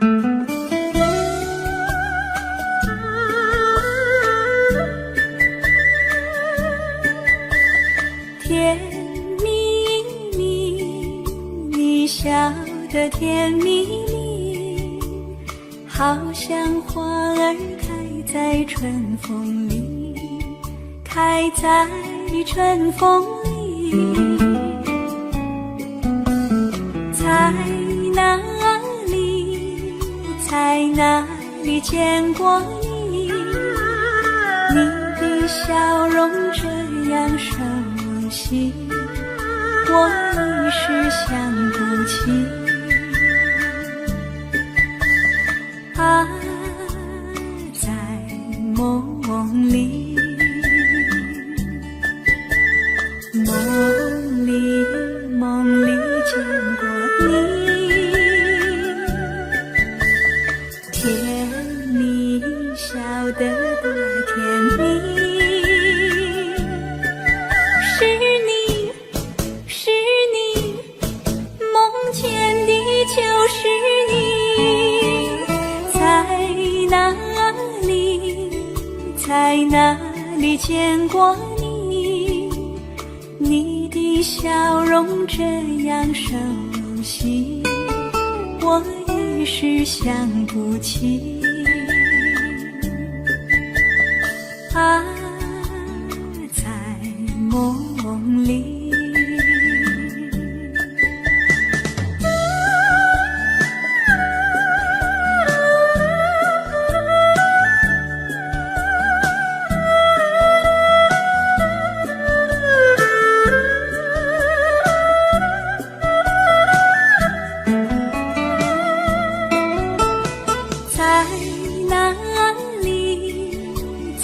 甜蜜蜜，你笑得甜蜜蜜，好像花儿开在春风里，开在春风里。在哪里，在哪里见过你？你的笑容这样熟悉，我一时想不起。啊，在梦里，梦里见过你，甜蜜笑得多甜蜜。是你，梦见的就是你。在哪里见过你？你的笑容这样熟悉，我一时想不起。啊，在梦里。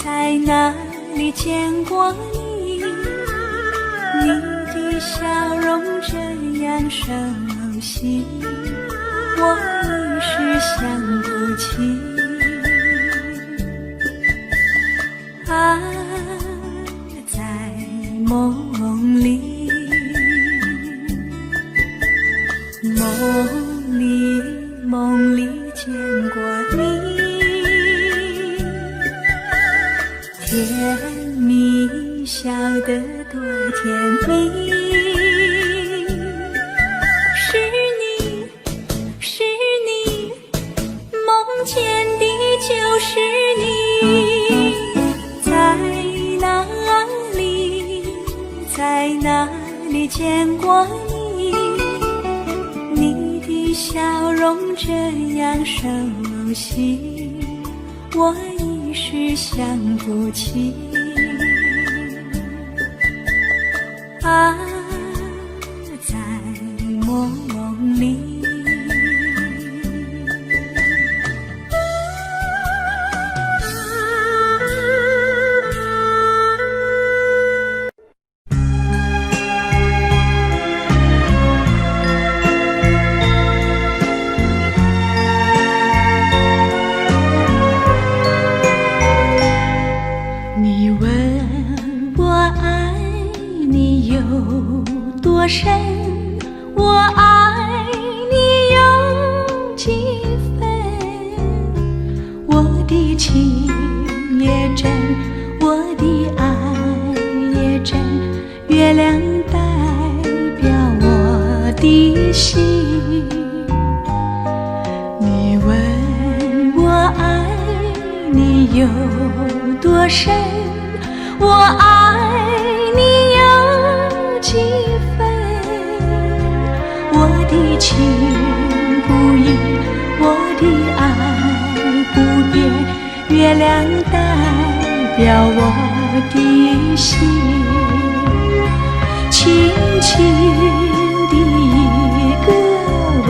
在哪里见过你？你的笑容这样熟悉，我一时想不起。啊，在梦里，梦里见过你。甜蜜笑得多甜蜜，是你，梦见的就是你。在哪里见过你？你的笑容这样熟悉，我一时想不起。啊，在梦里。多深，我爱你有几分？我的情也真，我的爱也真，月亮代表我的心。你问我爱你有多深，我爱你有几分？我的情不移，我的爱不变，月亮代表我的心。轻轻的一个吻，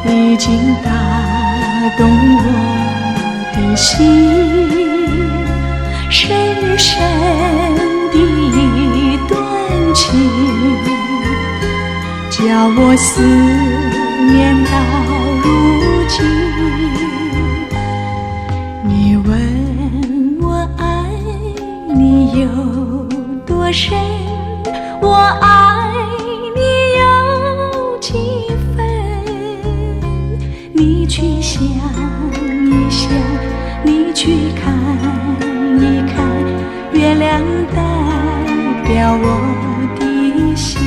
已经打动我的心。深深的一段情，叫我思念到如今。你问我爱你有多深，我爱你有几分？你去想一想，你去看一看，月亮代表我的心。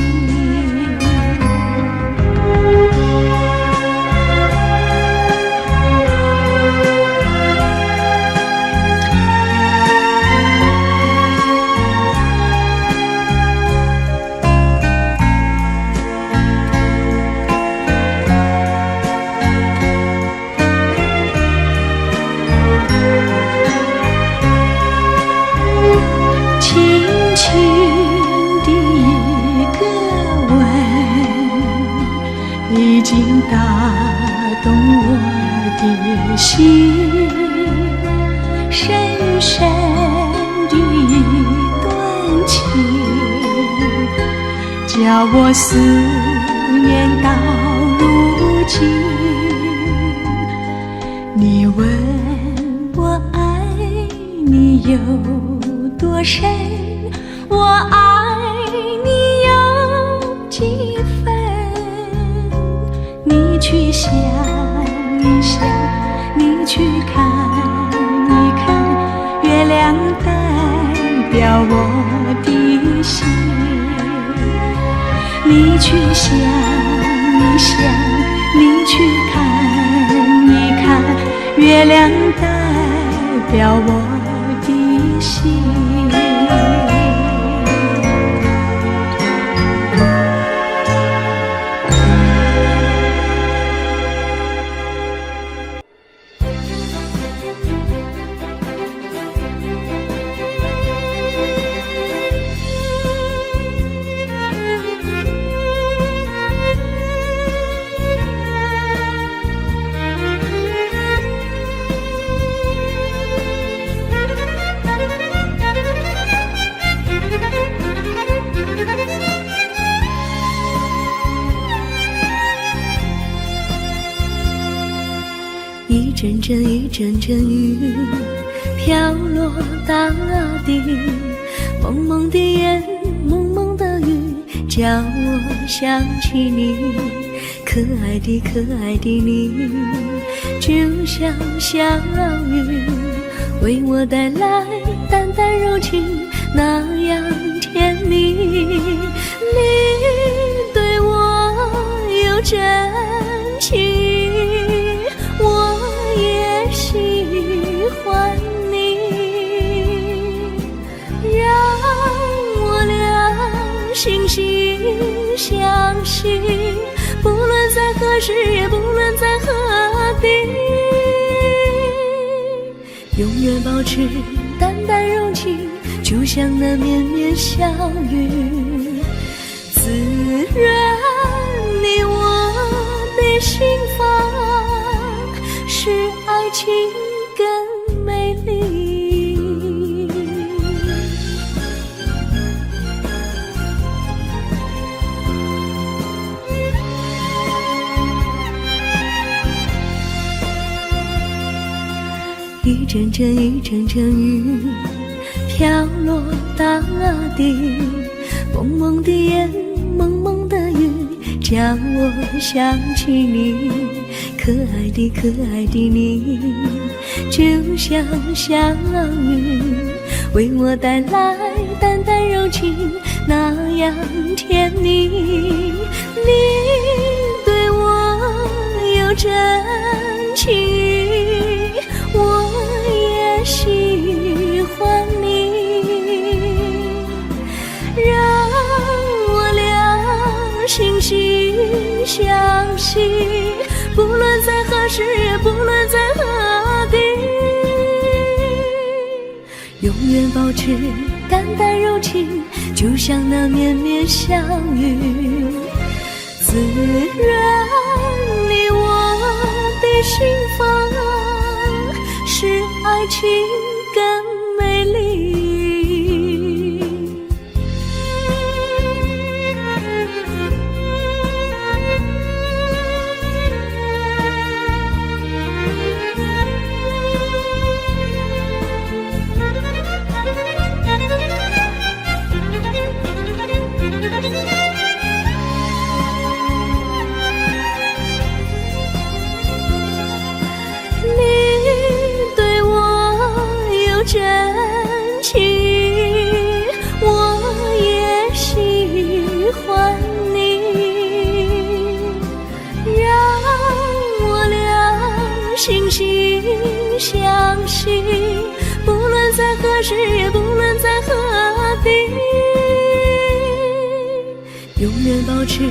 已经打动我的心，深深的一段情，叫我思念到如今。你问我爱你有多深，我爱你有几分？你去想一想，你去看一看，月亮代表我的心。你去想一想，你去看一看，月亮代表我的心。一阵阵一阵阵雨飘落大地，蒙蒙的眼，蒙蒙的雨，叫我想起你，可爱的可爱的你，就像小雨，为我带来淡淡柔情，那样甜蜜。你对我有真情，我也喜欢你，让我俩惺惺相惜，不论在何时，也不论在何地，永远保持淡淡柔情，就像那绵绵小雨，滋润你我的心房，使爱情更美丽。一阵阵一阵阵雨飘落大地，蒙蒙的眼，蒙蒙的雨，叫我想起你，可爱的可爱的你，就像小雨，为我带来淡淡柔情，那样甜蜜。你对我有真情，我也喜欢你，让我俩惺惺相惜，不论在何时，也不论在何地，永远保持淡淡柔情，就像那绵绵小雨，滋润你我的心房，使爱情更美丽。惺惺相惜，不论在何时，也不论在何地，永远保持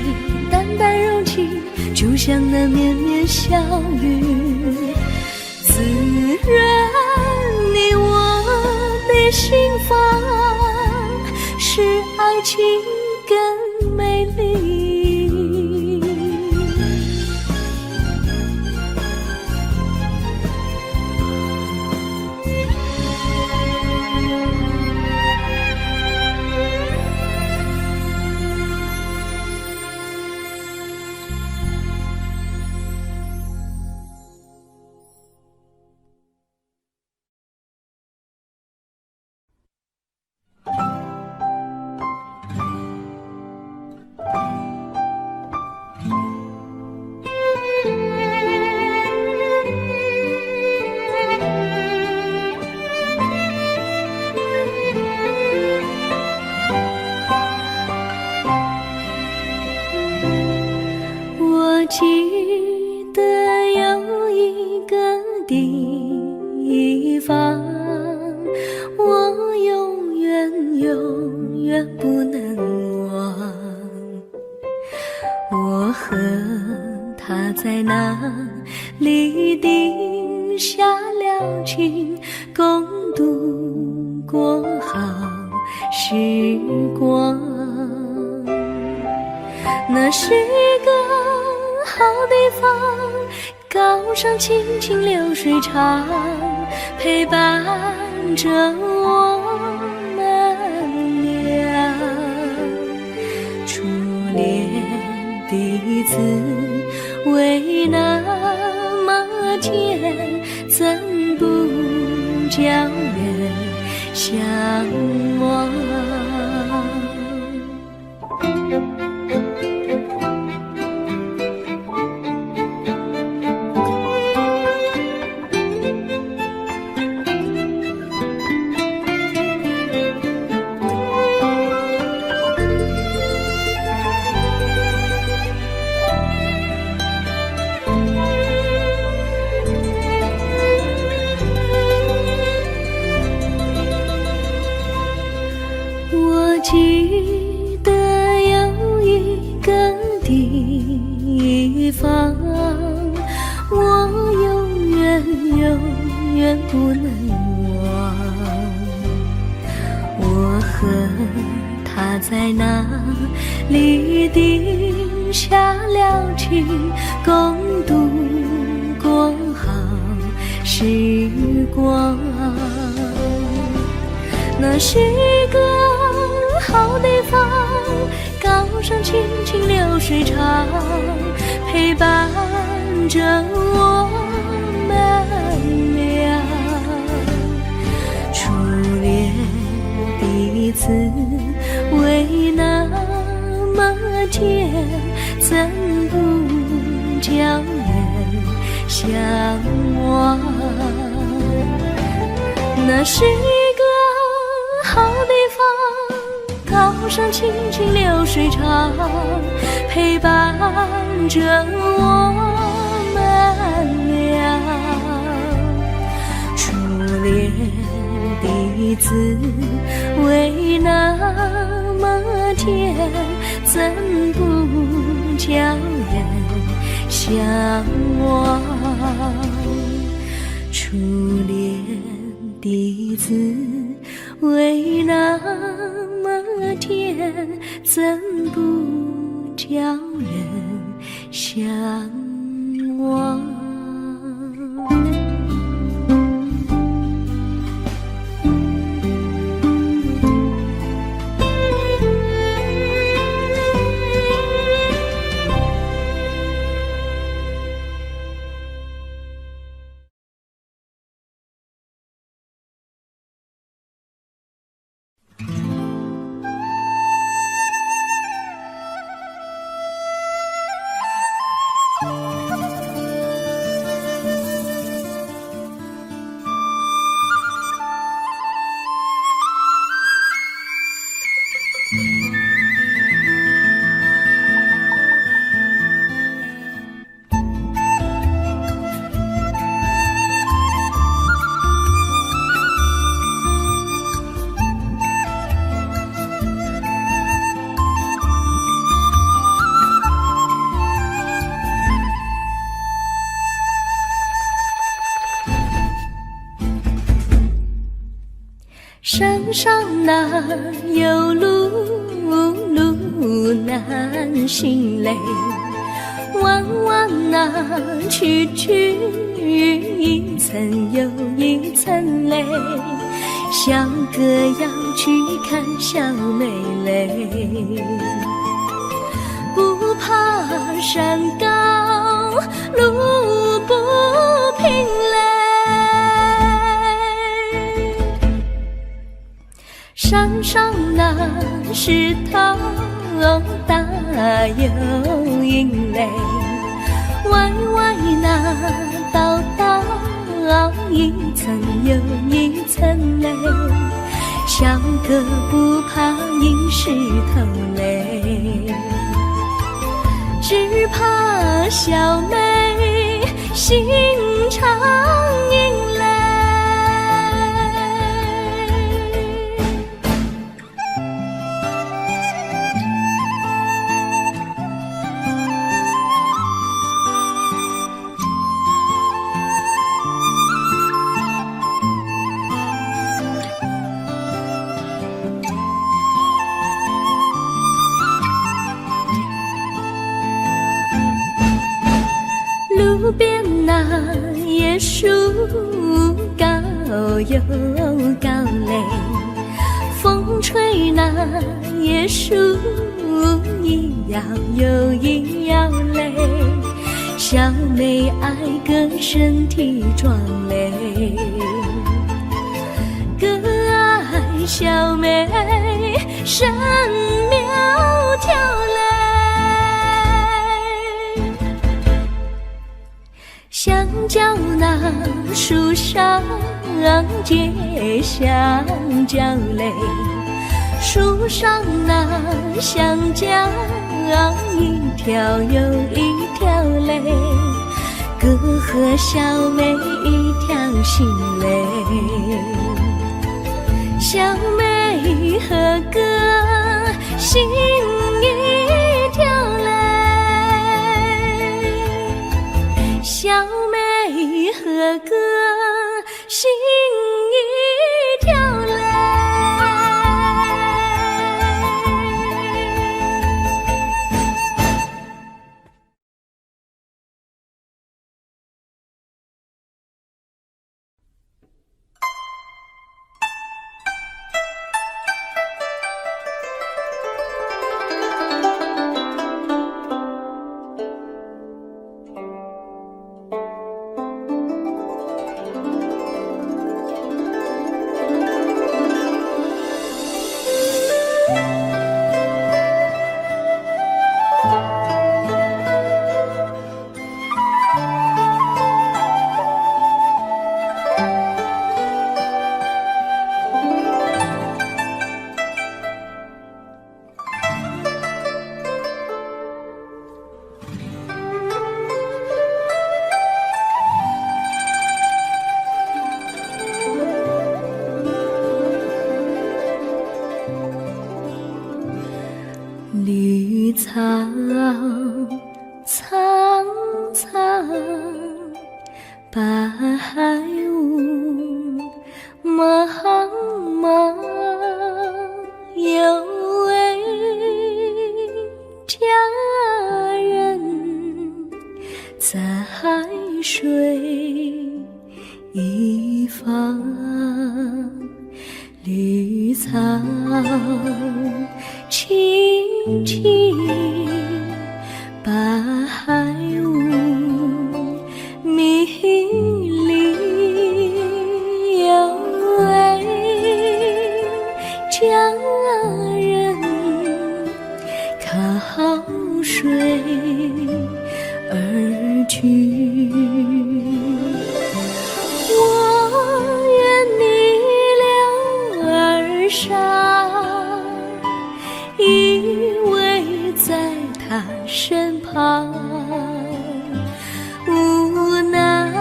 淡淡柔情，就像那绵绵小雨，滋润你我的心房，使爱情更美丽。记得有一个地方，我永远不能忘。我和他在那里定下了情，共度过好时光。那是个好地方，高山青青流水长，陪伴着我们俩。初恋第一次为那么甜，怎不叫人向往？记得有一个地方，我永远不能忘。我和他在那里定下了情，共度过好时光。那是个好地方，高山青青流水长，陪伴着我们俩。初恋第一次为那么甜，怎不叫人向往？那是好地方，高山青青流水长，陪伴着我们俩。初恋第一次为那么甜，怎不叫人向往？初恋第一次为那么甜，怎不叫人向往？上哪有路，路难行嘞。弯弯哪曲曲，一层又一层嘞。小哥要去看小妹嘞，不怕山高路不平嘞。山上那石头大又硬嘞，歪歪那道道一层又一层嘞。小哥不怕硬石头嘞，只怕小妹心肠硬嘞。路边那椰树高又高嘞，风吹那椰树一摇又一摇嘞。小妹爱个身体壮嘞，哥爱小妹身苗条嘞。香蕉那树上结香蕉嘞，树上那香蕉一条又一条嘞，哥和小妹一条心嘞，小妹和哥心一条嘞。小妹和哥心一条嘞。绿草苍苍，白雾茫茫，有位佳人在水一方，绿草青青，白雾迷离，有位佳人靠水而去。我愿你留儿上，依偎在他身旁，无奈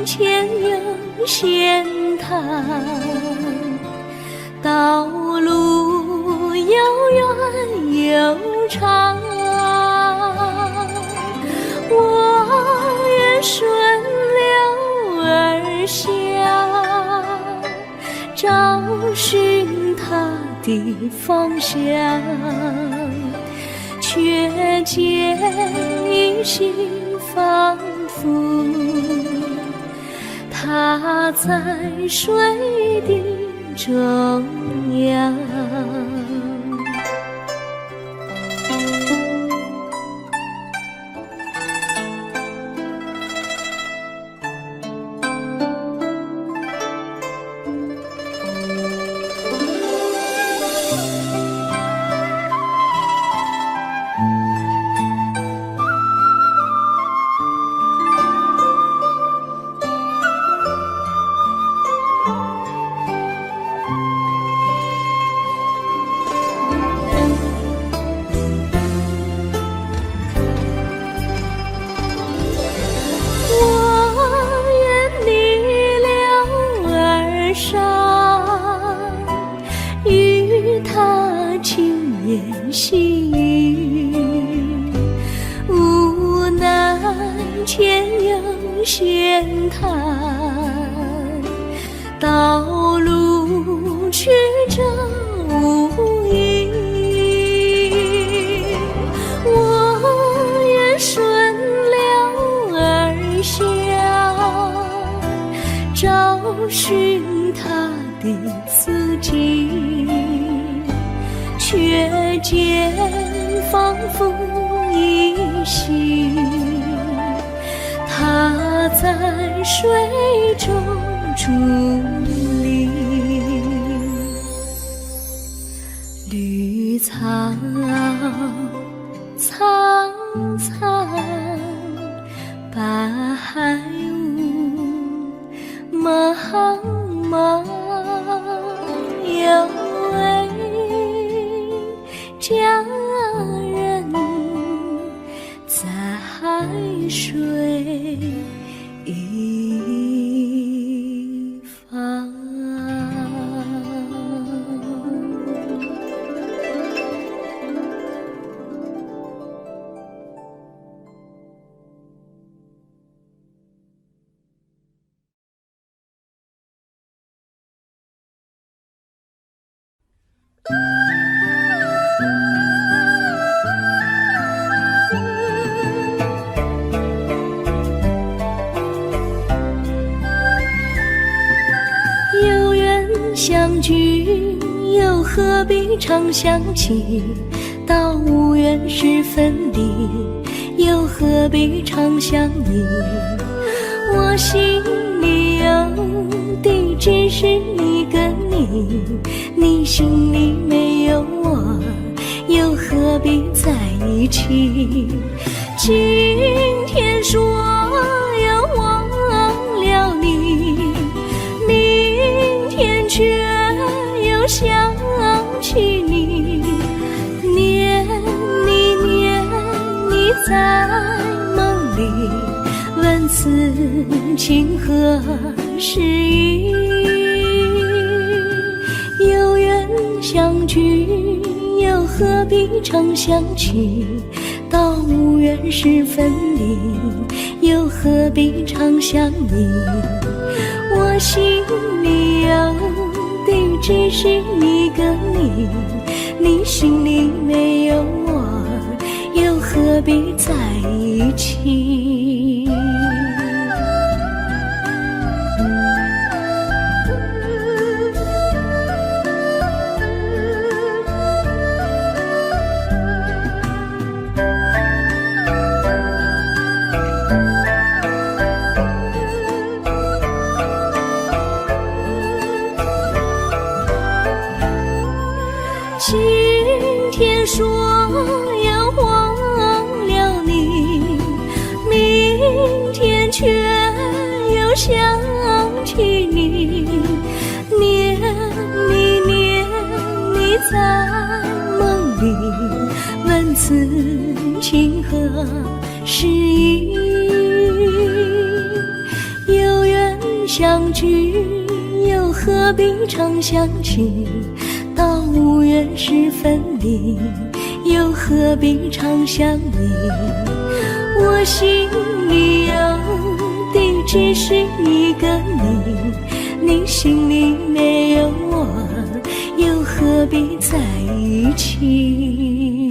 前有险滩，道路又远又长，我愿顺流而下，找寻的方向，却见依稀仿佛它在水的中央。细雨无奈前有险滩，道路曲折无依，我也顺流而下，找寻他的足迹，却见仿佛依稀，它在水中伫立。绿草苍苍，白雾茫茫，有位佳人在海水一方。相聚又何必常想起，到无缘时分离，又何必常想你。我心里有的只是一个你，你心里没有我，又何必在一起。今天说要忘了你，却又想起你，念你在梦里，问此情何时已。有缘相聚，又何必常想起，到无缘时分离，又何必常想你。我心里有的只是一个你，你心里没有我，又何必在一起。今天说要忘了你，明天却又想起你，念你在梦里，问此情何时已。有缘相聚，又何必常想起，到无缘时分离，又何必常想你。我心里有的只是一个你，你心里没有我，又何必在一起？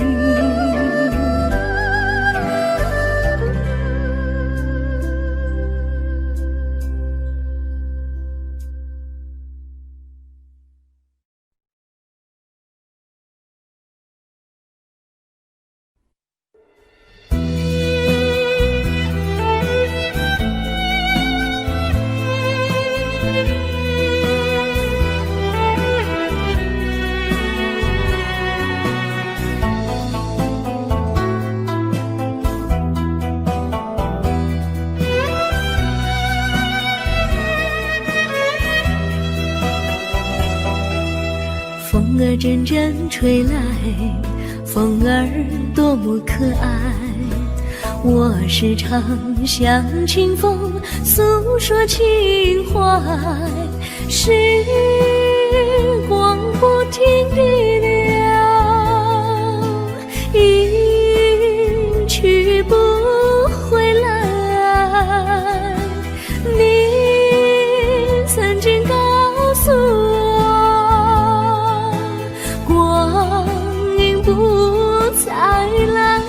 风儿阵阵吹来，风儿多么可爱。我时常向清风诉说情怀，时光不停地流，一去不回来。你曾经告诉我，光阴不再来。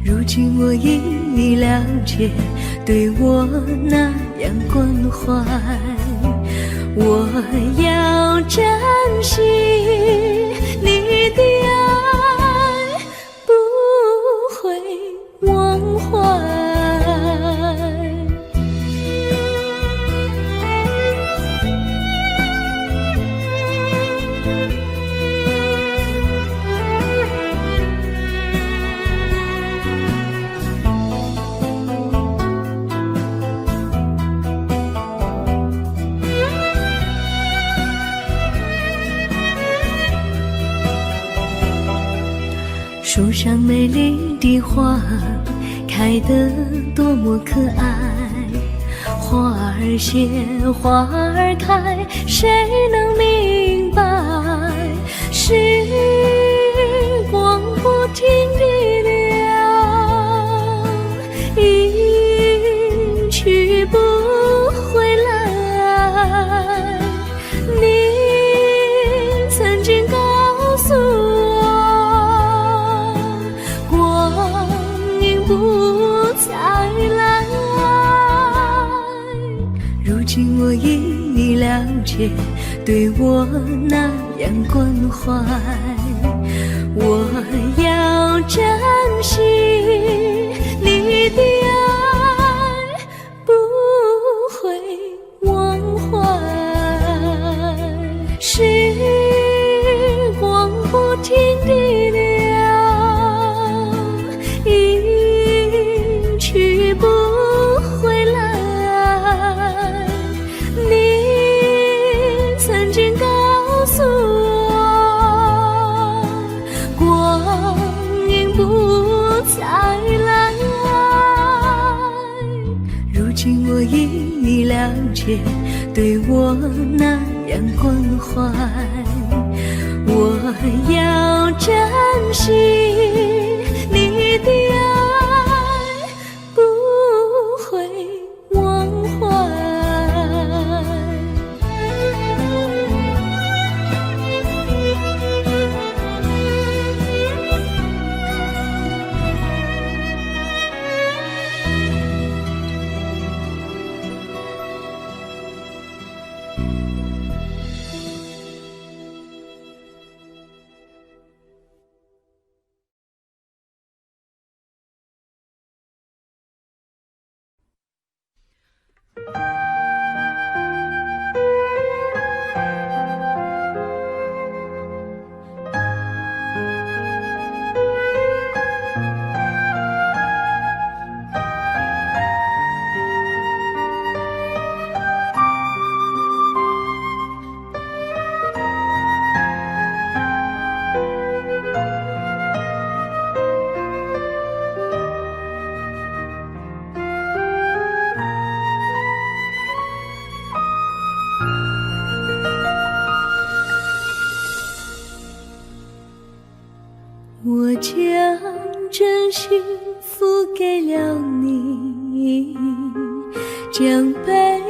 如今我已了解，对我那样关怀，我要珍惜你的爱，不会忘怀。树上美丽的花开得多么可爱，花儿谢，花儿开，谁能明白？时光不停地流，一去不回来。你曾经告诉我，不再来。如今我已了解，对我那样关怀，我要珍惜你的爱，不会忘怀。时光不停地流，去不回来。你曾经告诉我，光阴不再来。如今我已了解，对我那样关怀，我要珍惜你的爱，不会忘怀。我将真心付给了你，将悲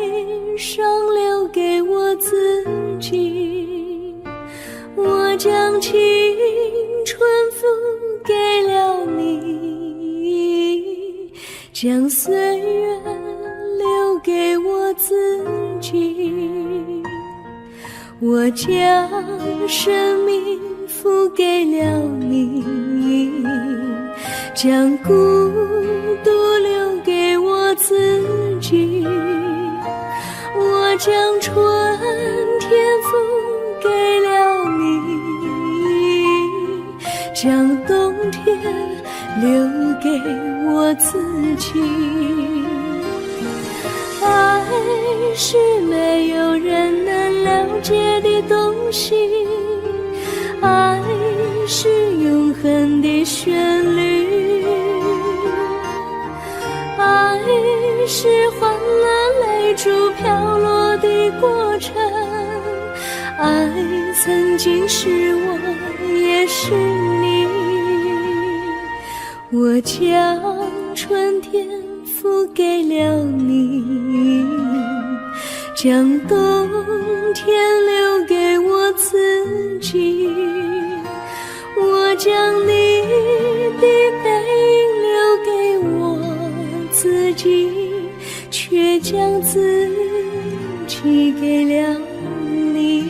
伤留给我自己。己。我将青春付给了你，将岁月留给我自己。我将生命付给了你，将孤独留给我自己。我将春天付给了你，将冬天留给我自己。爱是没有人能了解的东西，爱是永恒的旋律，爱是换了泪珠飘落的过程，爱曾经是我也是你。我将春天付给了你，将冬天留给我自己。我将你的背影留给我自己，却将自己给了你。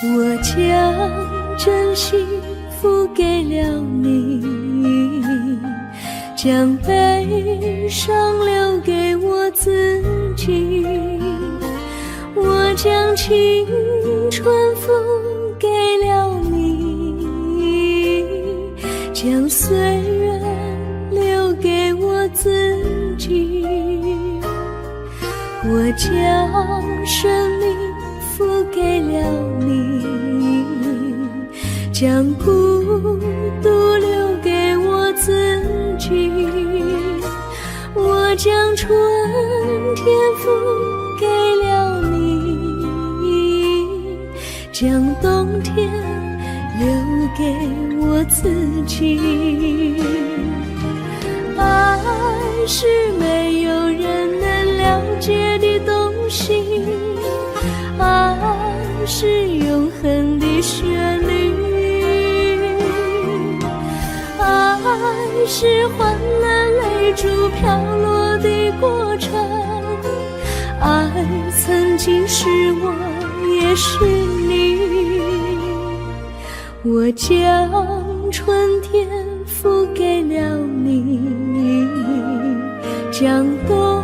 我将真心付给了你，将悲伤留给我自己。我将青春付给了你，将岁月留给我自己。我将生命付给了你，将孤独留给我自己。我将春天付给了你，将冬天留给我自己。爱是没有人能了解的东西，爱是永恒的旋律，爱是换了泪珠飘落的过程，爱曾经是我也是你。我将春天付给了你，将冬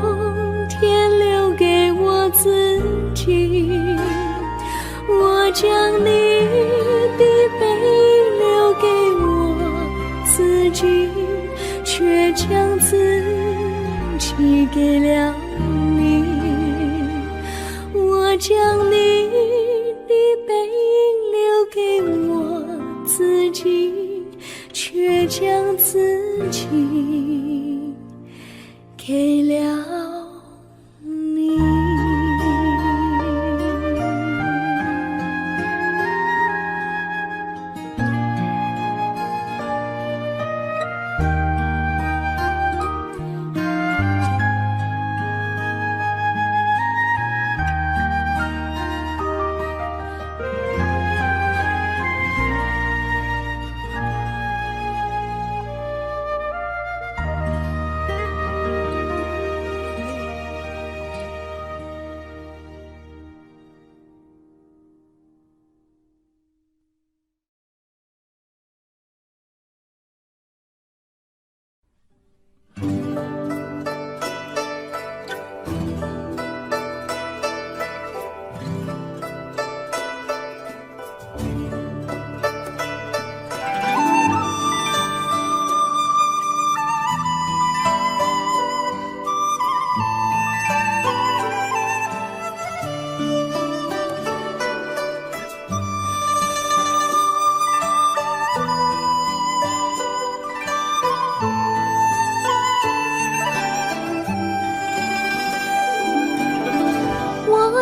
天留给我自己。我将你的背影留给我自己，却将自己给了你。我将你的背影留给我自己，却将自己给了你。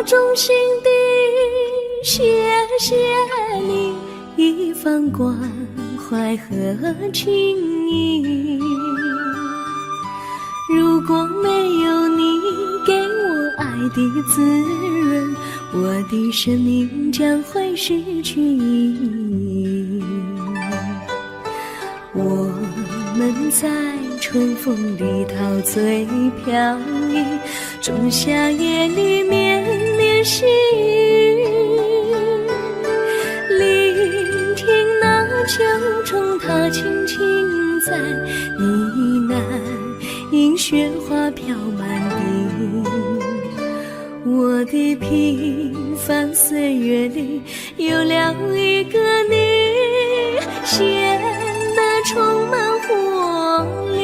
衷心地谢谢你一番关怀和情谊，如果没有你给我爱的滋润，我的生命将会失去意义。我们在春风里陶醉飘逸，仲夏夜里绵绵细雨，聆听那秋虫它轻轻在呢喃，迎雪花飘满地。我的平凡岁月里有了一个你，显得充满活力。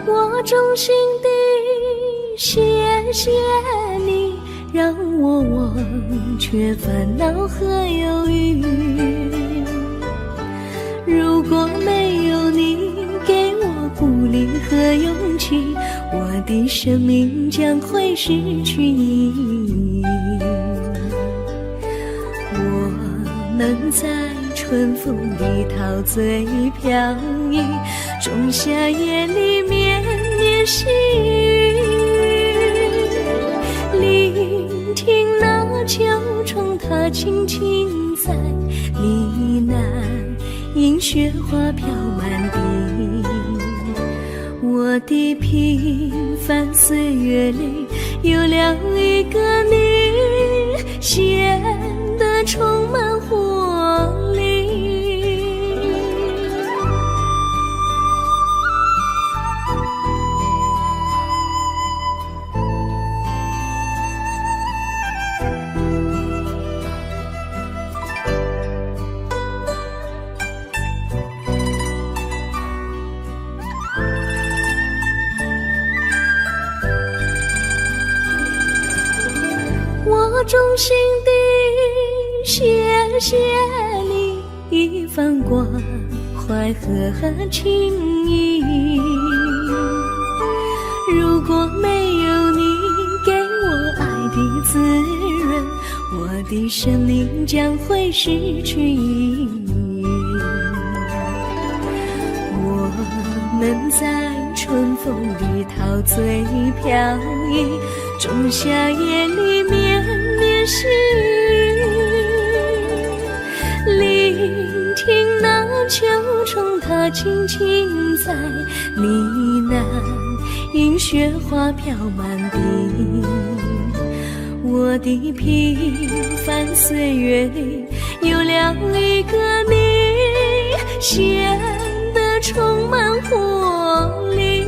我衷心地谢谢你，让我忘却烦恼和忧郁。如果没有你给我鼓励和勇气，我的生命将会失去意义。我们在春风里陶醉飘逸，仲夏夜里绵绵细雨，聆听那秋虫它轻轻在呢喃，迎雪花飘满地。我的平凡岁月里有了一个你，显得充满活力。我衷心地谢谢你一番关怀和情谊，如果没有你给我爱的滋润，我的生命将会失去意义。我们在春风里陶醉飘逸，仲夏夜里绵绵细雨，聆听那秋虫它轻轻在呢喃，迎雪花飘满地。我的平凡岁月里有了一个你，显得充满活力。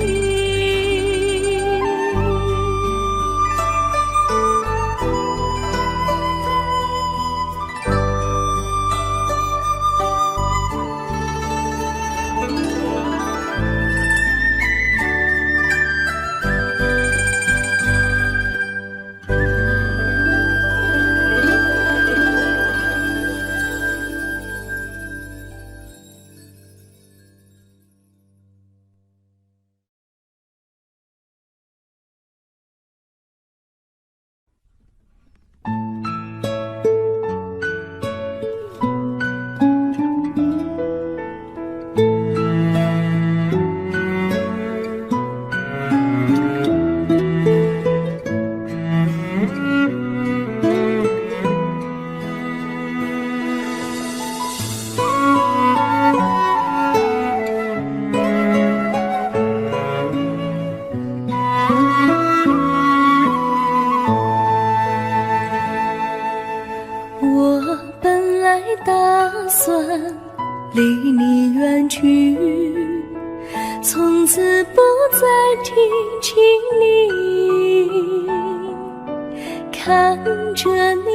离你远去，从此不再提起你。看着你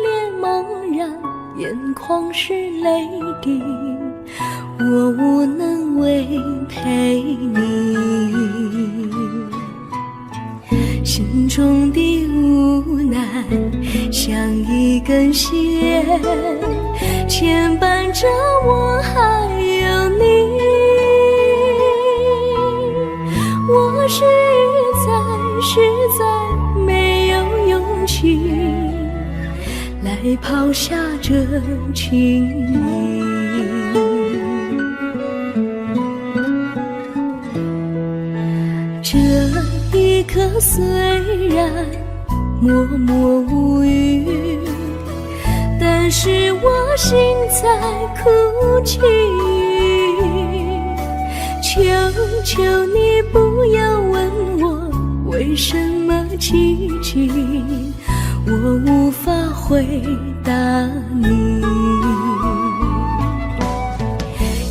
脸茫然，眼眶是泪滴，我无能为陪你。心中的无奈像一根线，牵绊着我还有你。我实在没有勇气来抛下这情谊。这一刻虽然默默无语，但是我心在哭泣。求求你不要问我为什么寂静，我无法回答你。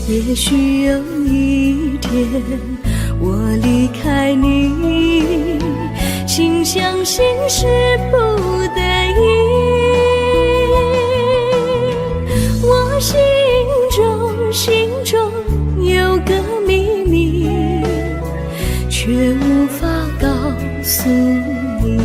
也许有一天我离开你，心相信是不得已。我心中有个秘密，却无法告诉你。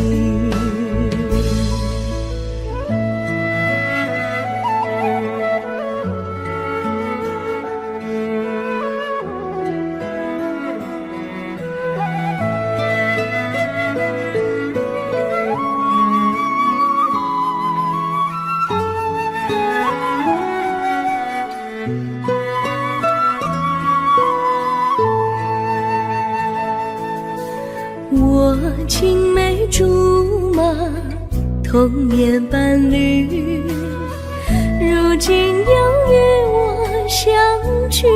我青梅竹马，童年伴侣，如今又与我相聚。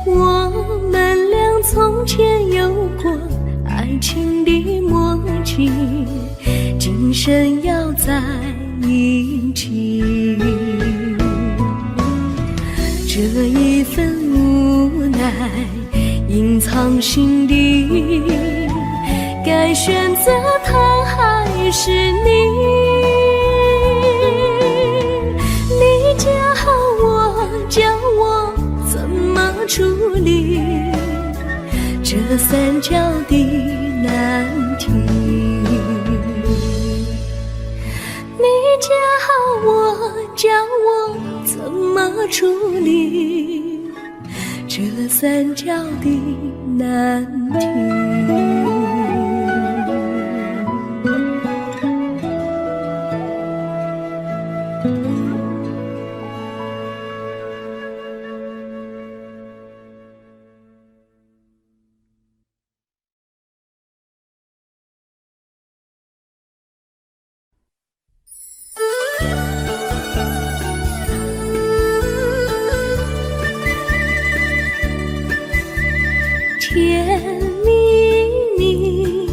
我们俩从前有过爱情的默契，今生要在一起。这一份无奈隐藏心底，该选择他还是你？你教我怎么处理这三角的难题？你教我怎么处理这三角的难题？甜蜜蜜，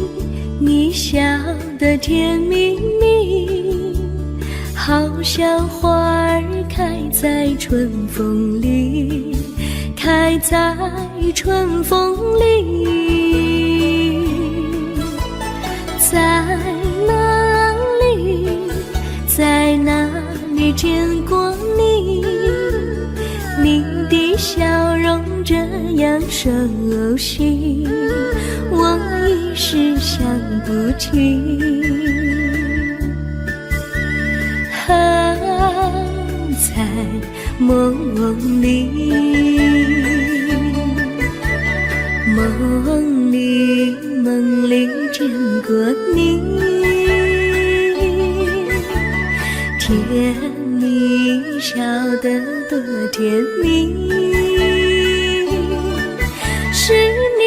你笑得甜蜜蜜，好像花儿开在春风里，开在春风里。在哪里，在哪里见过你？你的笑容这样熟悉，我一时想不起。还在梦里，梦里见过你，甜蜜笑得多甜蜜。是你，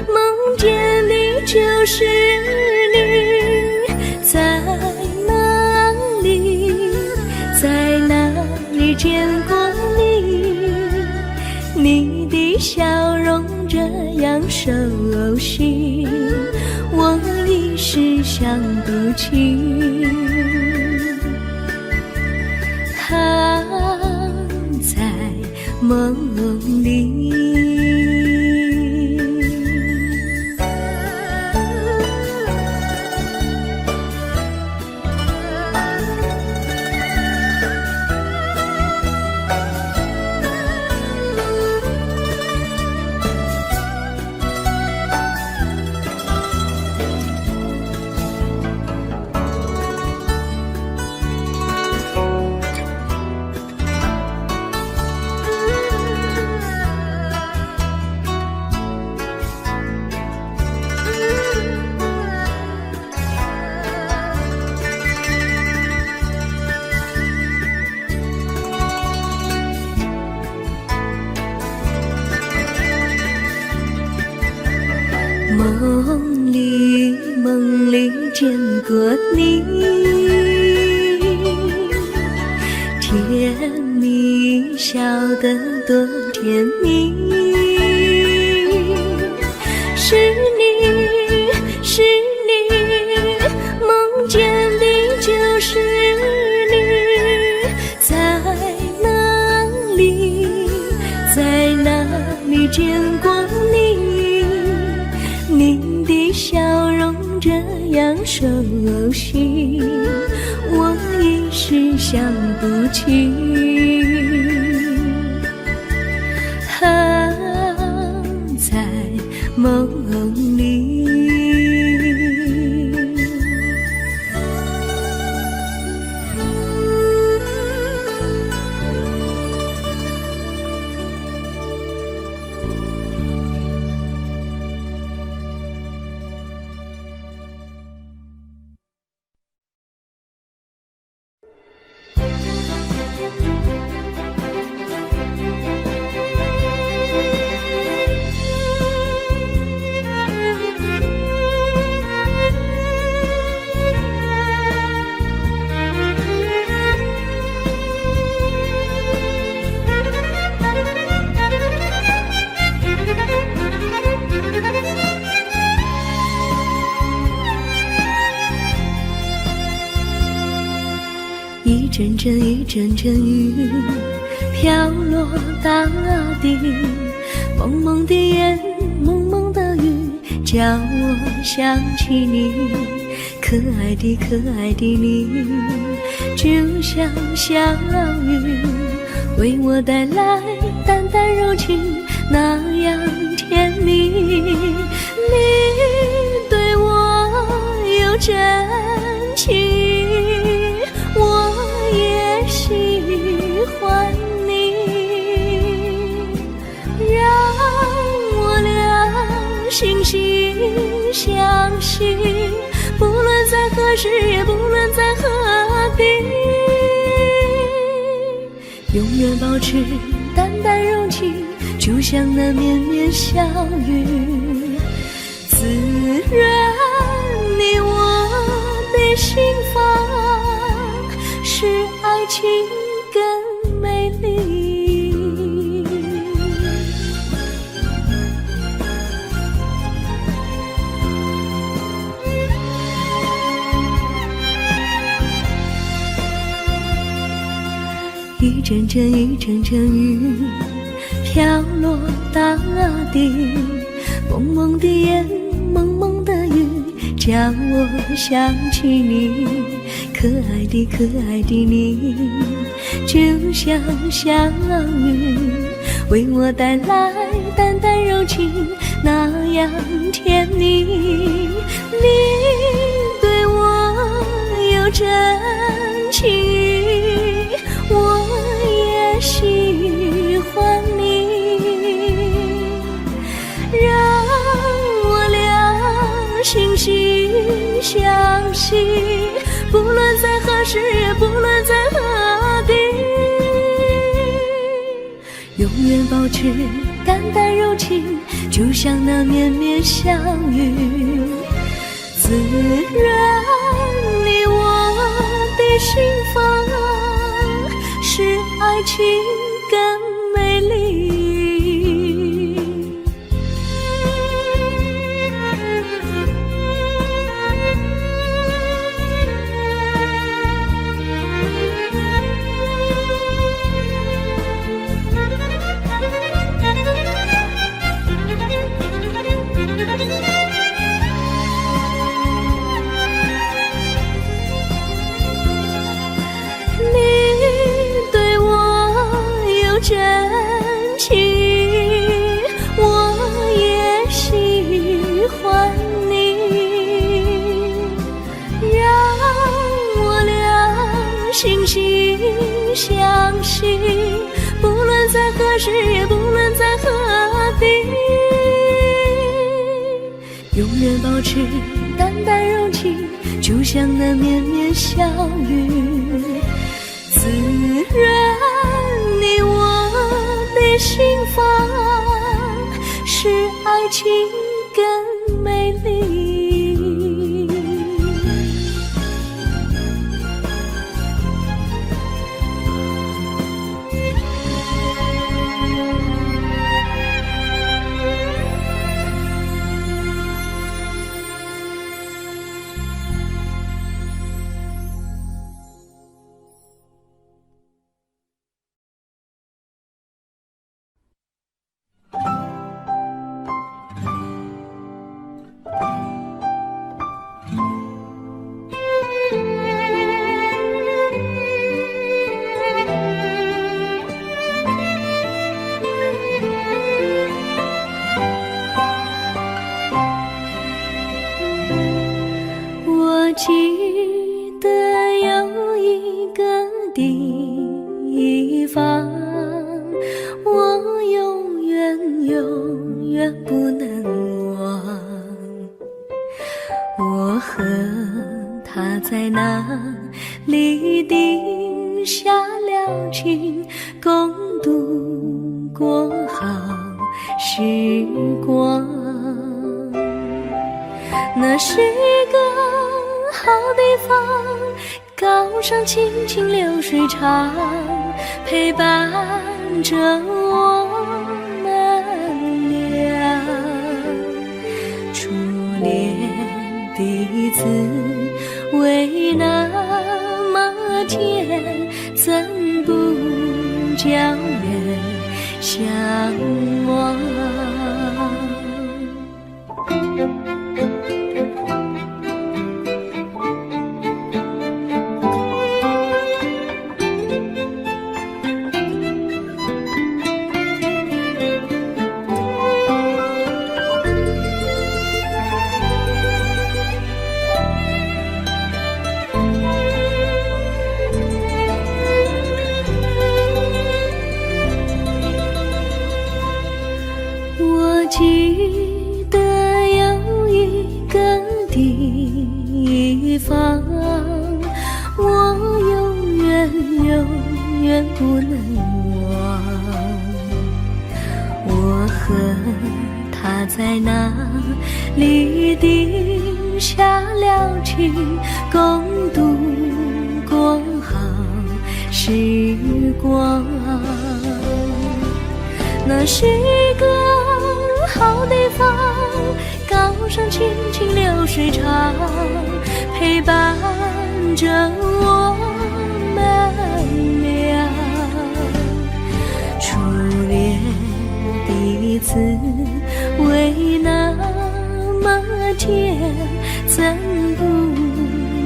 梦见你就是你，在哪里见过你？你的笑容这样熟悉，我一时想不起。还在梦里。梦里见过你，甜蜜笑得多甜蜜，是你，是你，梦见的就是你，在哪里，在哪里见过你？你的笑容这样熟悉，我一时想不起。在梦里，一阵阵一阵阵雨飘落大地，蒙蒙的眼，蒙蒙的雨，叫我想起你，可爱的可爱的你，就像小雨，为我带来淡淡柔情，那样甜蜜。你对我有真情，我也喜欢你，让我俩惺惺相惜，不论在何时，也不论在何地，永远保持淡淡柔情，就像那绵绵小雨，滋润你我的心房，使爱情更美丽。一阵阵一阵阵雨飘落大地，蒙蒙的眼，蒙蒙的雨，叫我想起你，可爱的可爱的你，就像小雨，为我带来淡淡柔情，那样甜蜜。你对我有真情，我也喜欢你，让我俩惺惺相惜，不论在何时，也不论在何地，永远保持淡淡柔情，就像那绵绵小雨，滋润你我的心房，使爱情更美丽。真情，我也喜欢你，让我俩惺惺相惜，不论在何时，也不论在何地，永远保持淡淡柔情，就像那绵绵小雨，滋润你我的心房，使爱情更美和他在哪里定下了情，共度过好时光。那是个好地方，高山青青流水长，陪伴着我们俩。初恋第一次为那么甜，怎不叫人向往？我记得有一个地方，我永远不能忘。我和他在那里定下了情，共度过好时光。那是个好地方，高山青青流水长，陪伴着我们俩。初恋第一次为那么甜，怎不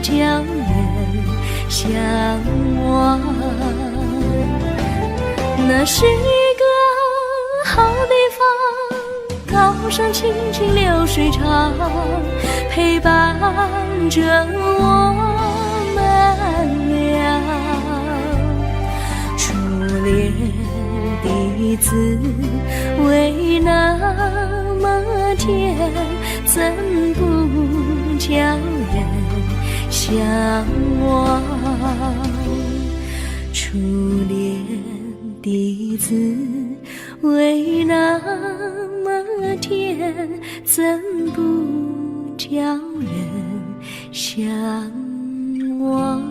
叫人向往？那是好地方，高山青青流水长，陪伴着我们俩。初恋第一次为那么甜，怎不叫人向往？初恋第一次为那么甜，怎不叫人向往？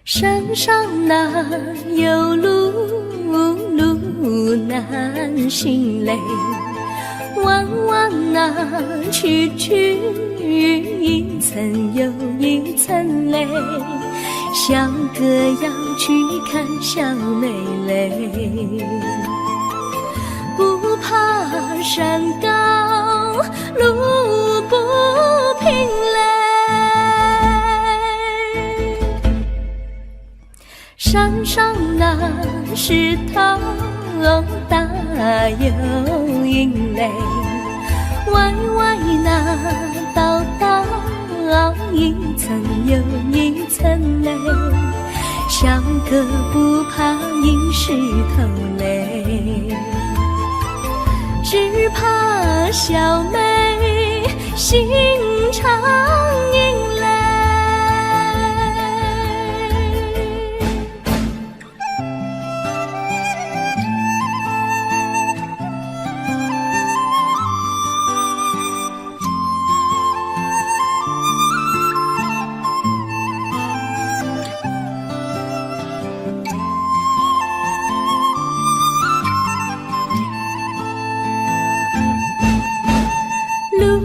山上哪有路难行嘞，弯弯哪曲一层又一层嘞，小哥要去看小妹嘞，不怕山高路不平嘞，山上那石头大又硬嘞，歪歪那道一层又一层嘞，小哥不怕硬石头嘞，只怕小妹心肠硬嘞。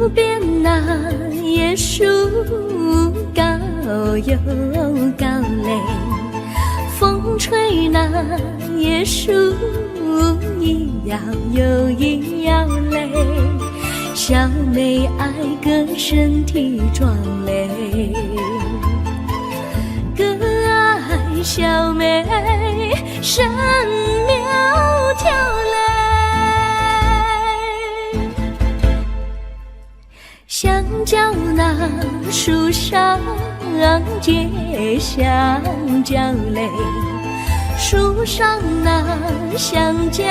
边那椰树高又高嘞，风吹那椰树一摇又一摇嘞，小妹爱个身体壮嘞，哥爱小妹身苗条嘞，香蕉那树上结香蕉嘞，树上那香蕉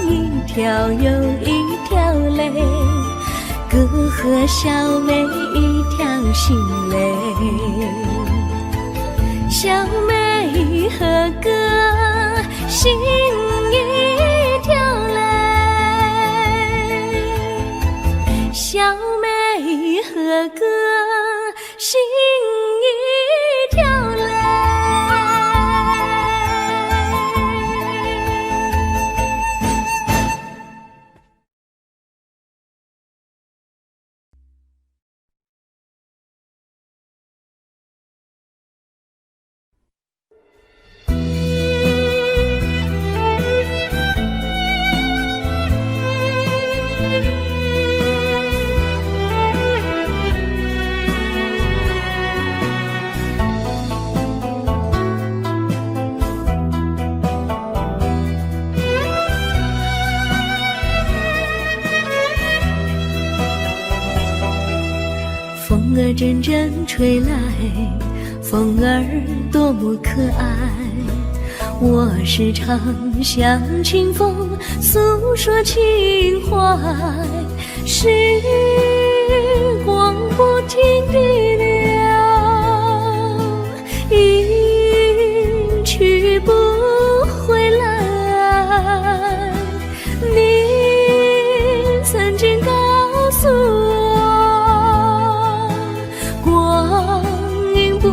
一条又一条嘞，哥和小妹一条心嘞，小妹和哥心一条嘞，小妹和哥心一条嘞。风儿阵阵吹来，风儿多么可爱，我时常向清风诉说情怀，时光不停地流，一去不回来，你曾经告诉我不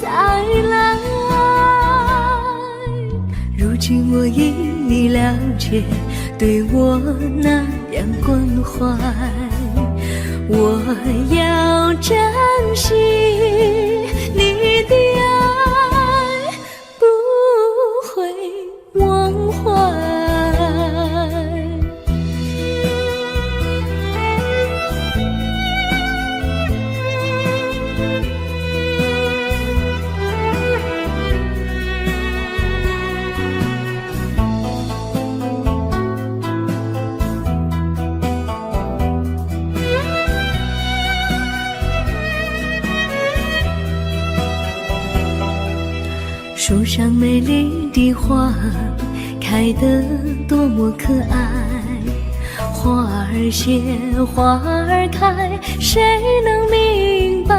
再来，如今我已了解，对我那样关怀，我要珍惜你的爱，不会忘怀。树上美丽的花开得多么可爱，花儿谢花儿开，谁能明白，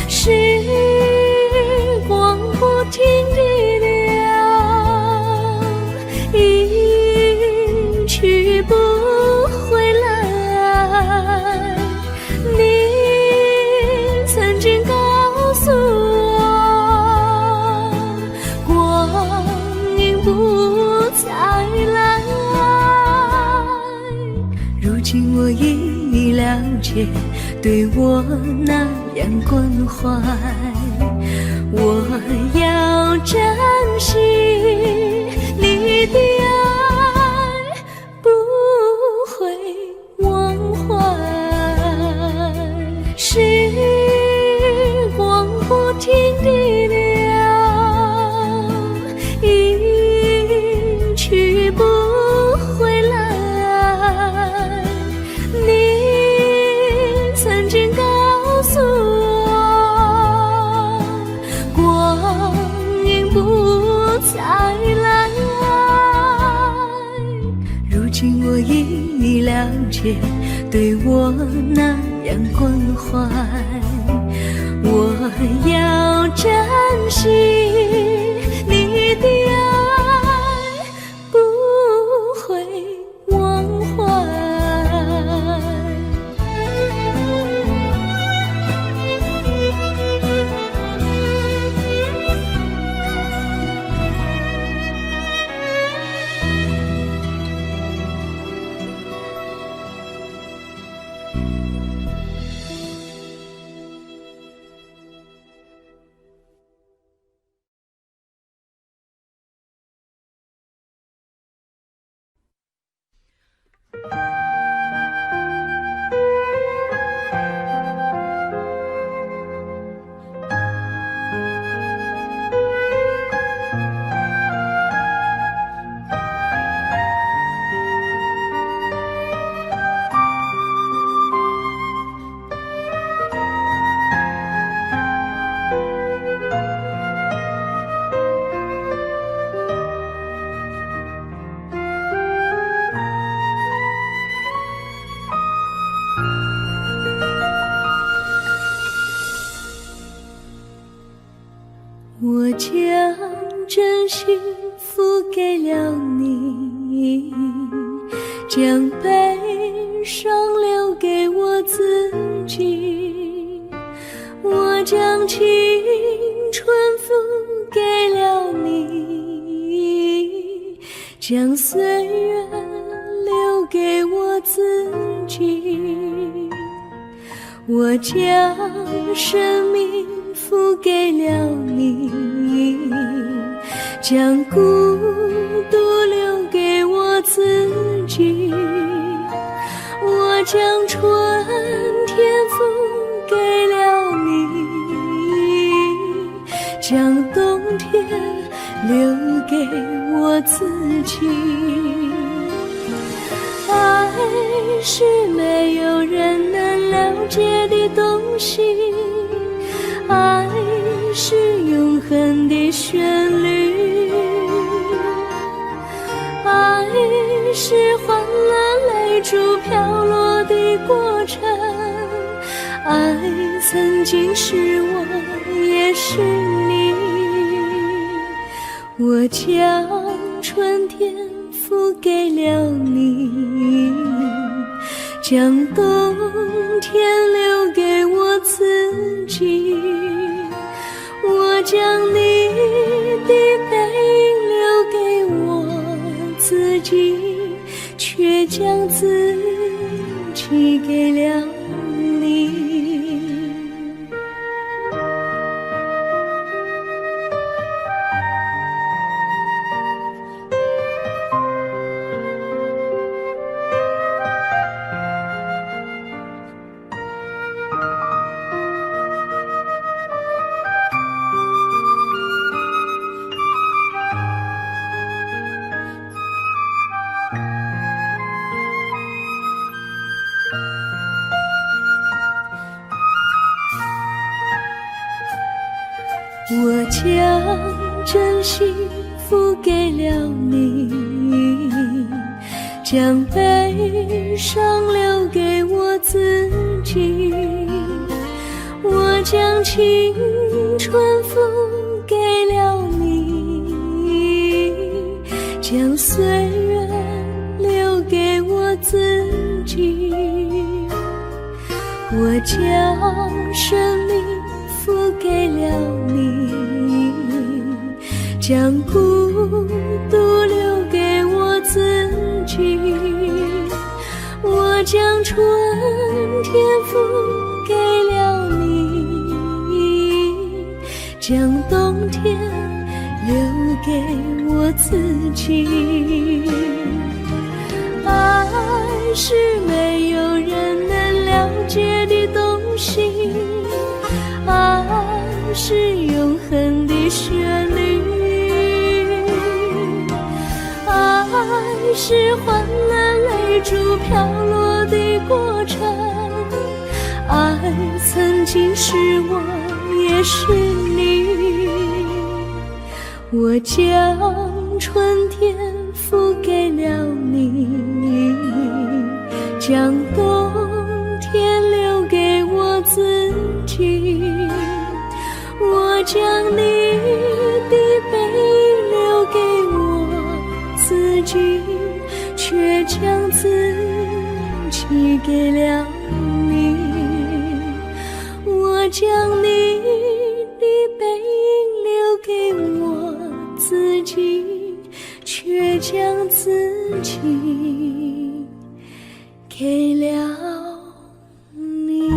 时光不停地流，一去不回来，你曾经告诉我不再来，如今我已了解，对我那样关怀，我要珍惜你的爱，不会忘怀，时光不停地流，去不回来，你曾经告诉我光阴不再来，如今我已了解，对我那样关怀，我要珍惜你的爱，不会忘怀。我将真心付给了你，将悲伤留给我自己。我将青春付给了你，将岁月留给我自己。我将生命付给了你，将孤独留给我自己。我将春天付给了你，将冬天留给我自己。爱是没有人能了解的东西，爱是永恒的旋律，爱是换了泪珠飘落的过程，爱曾经是我也是你。我将春天付给了你，将冬天留给我自己。我将你的背影留给我自己，却将自己给了你。我将真心付给了你，将悲伤留给我自己。我将青春付给了你，将岁月留给我自己。我将生命付给了你，将孤独留给我自己。我将春天付给了你，将冬天留给我自己。爱是没有人能了解的东西，爱是永恒的旋律，爱是换了泪珠飘落的过程，爱曾经是我也是你。我将春天付给了你，将冬天留给我自己。我将你的背影留给我自己，却将自己给了你。我将你的背影留给我自己，却将自己给了你。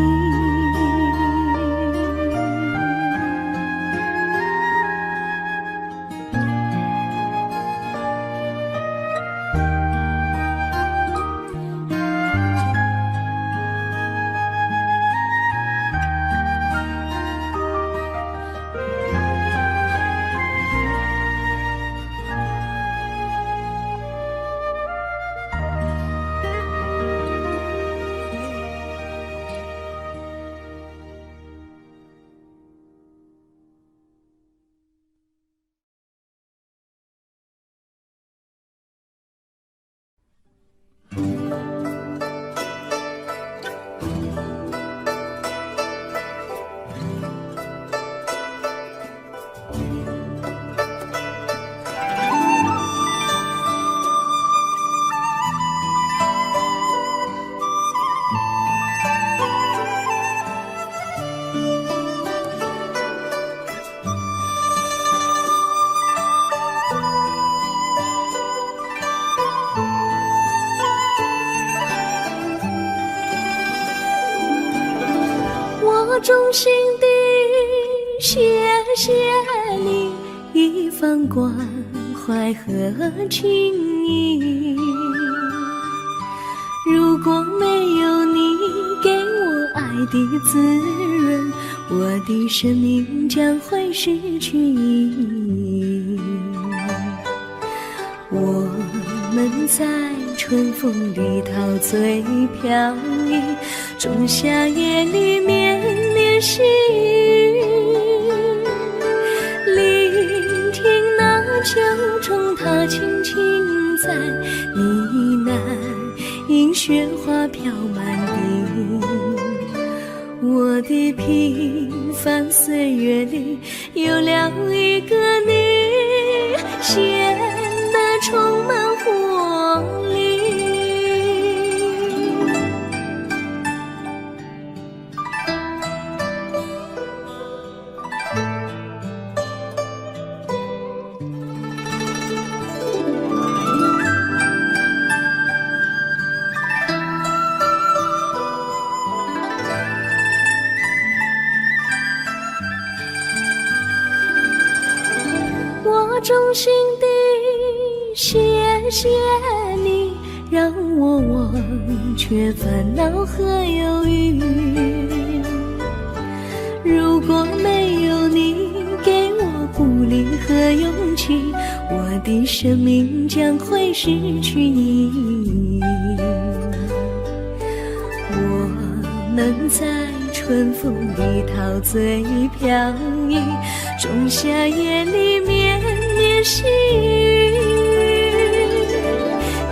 衷心地谢谢你一番关怀和情谊，如果没有你给我爱的滋润，我的生命将会失去意义。我们在春风里陶醉飘逸，仲夏夜里绵绵细雨，聆听那秋虫它轻轻在呢喃，迎雪花飘满地。我的平凡岁月里有了一个你，显得充满活力。我衷心地谢谢你，让我忘却烦恼和忧郁。如果没有你给我鼓励和勇气，我的生命将会失去意义。我能在春风里陶醉飘逸，仲夏夜里绵绵细雨，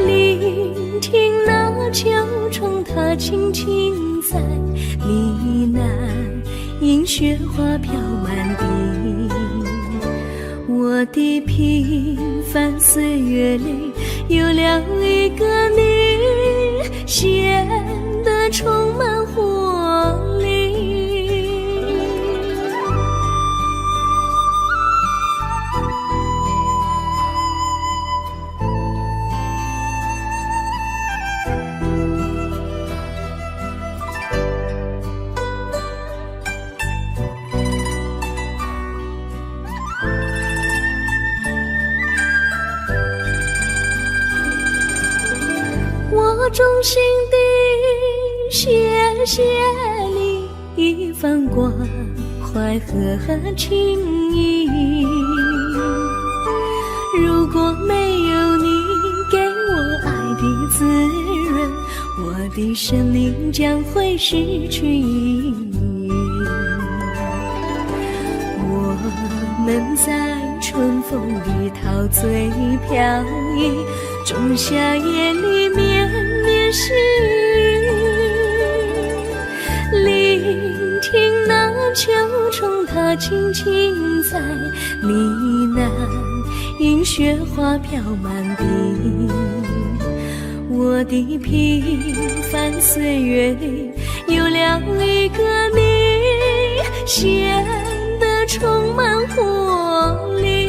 聆听那秋虫它轻轻在呢喃，迎雪花飘满地。我的平凡岁月里有了一个你，显得充满活力。我衷心地谢谢你一番关怀和情谊，如果没有你给我爱的滋润，我的生命将会失去意义。我们在春风里陶醉飘逸，仲夏夜里绵绵细雨，聆听那秋虫它轻轻在呢喃，迎雪花飘满地。我的平凡岁月里有了一个你，显得充满活力。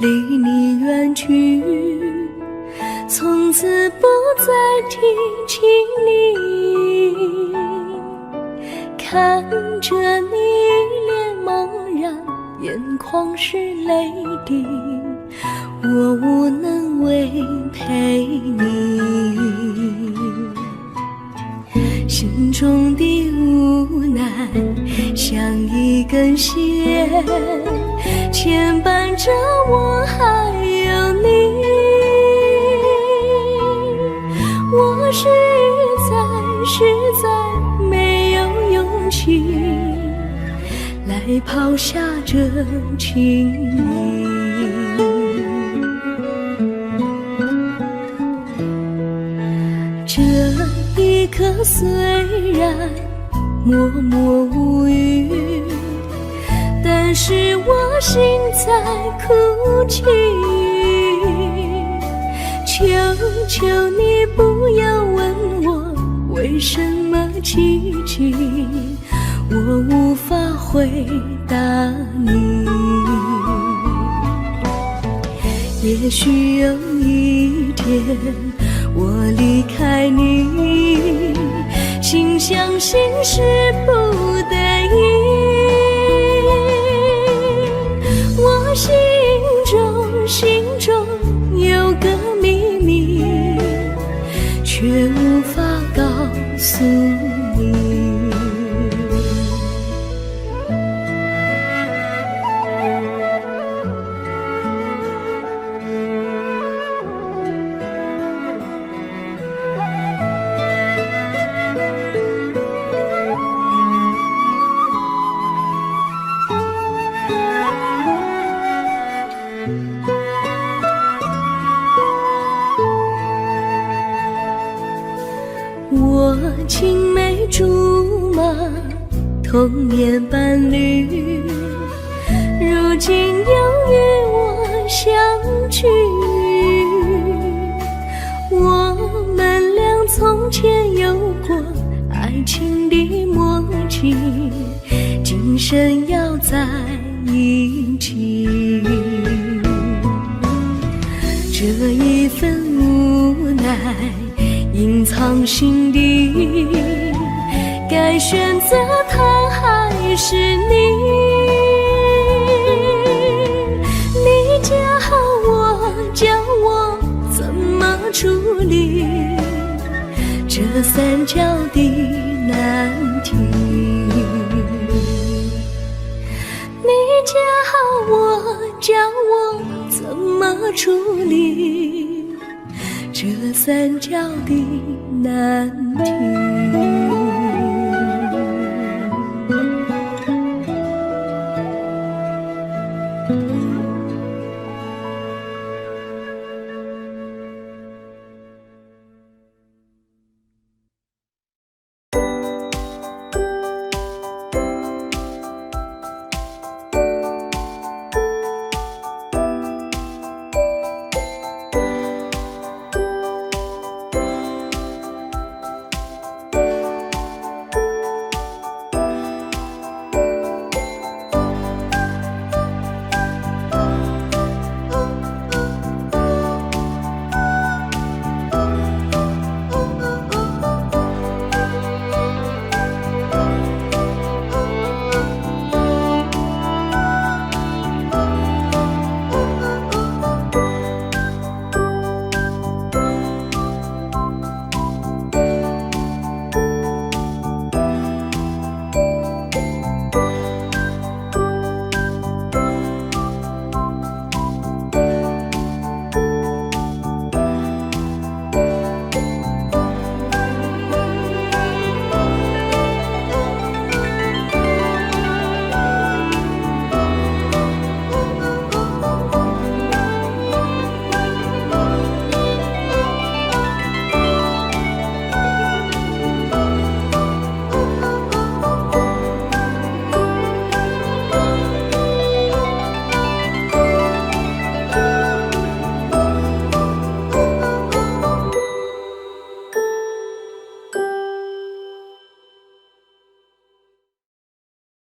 离你远去，从此不再提起你。看着你脸茫然眼眶是泪滴，我无能为陪你。心中的无奈像一根线，牵绊着我还有你。我实在没有勇气来抛下这情谊。这一刻虽然默默无语，但是我心在哭泣。求求你不要问我为什么寂静，我无法回答你。也许有一天我离开你，心相信是不得已。我心中有个秘密，却无法告诉你。我青梅竹马，童年伴侣，如今又与我相聚。我们俩从前有过爱情的默契，今生要在一起。这一份无奈隐藏心底，该选择他还是你？你教我怎么处理这三角的难题？你教我怎么处理这三角的难题？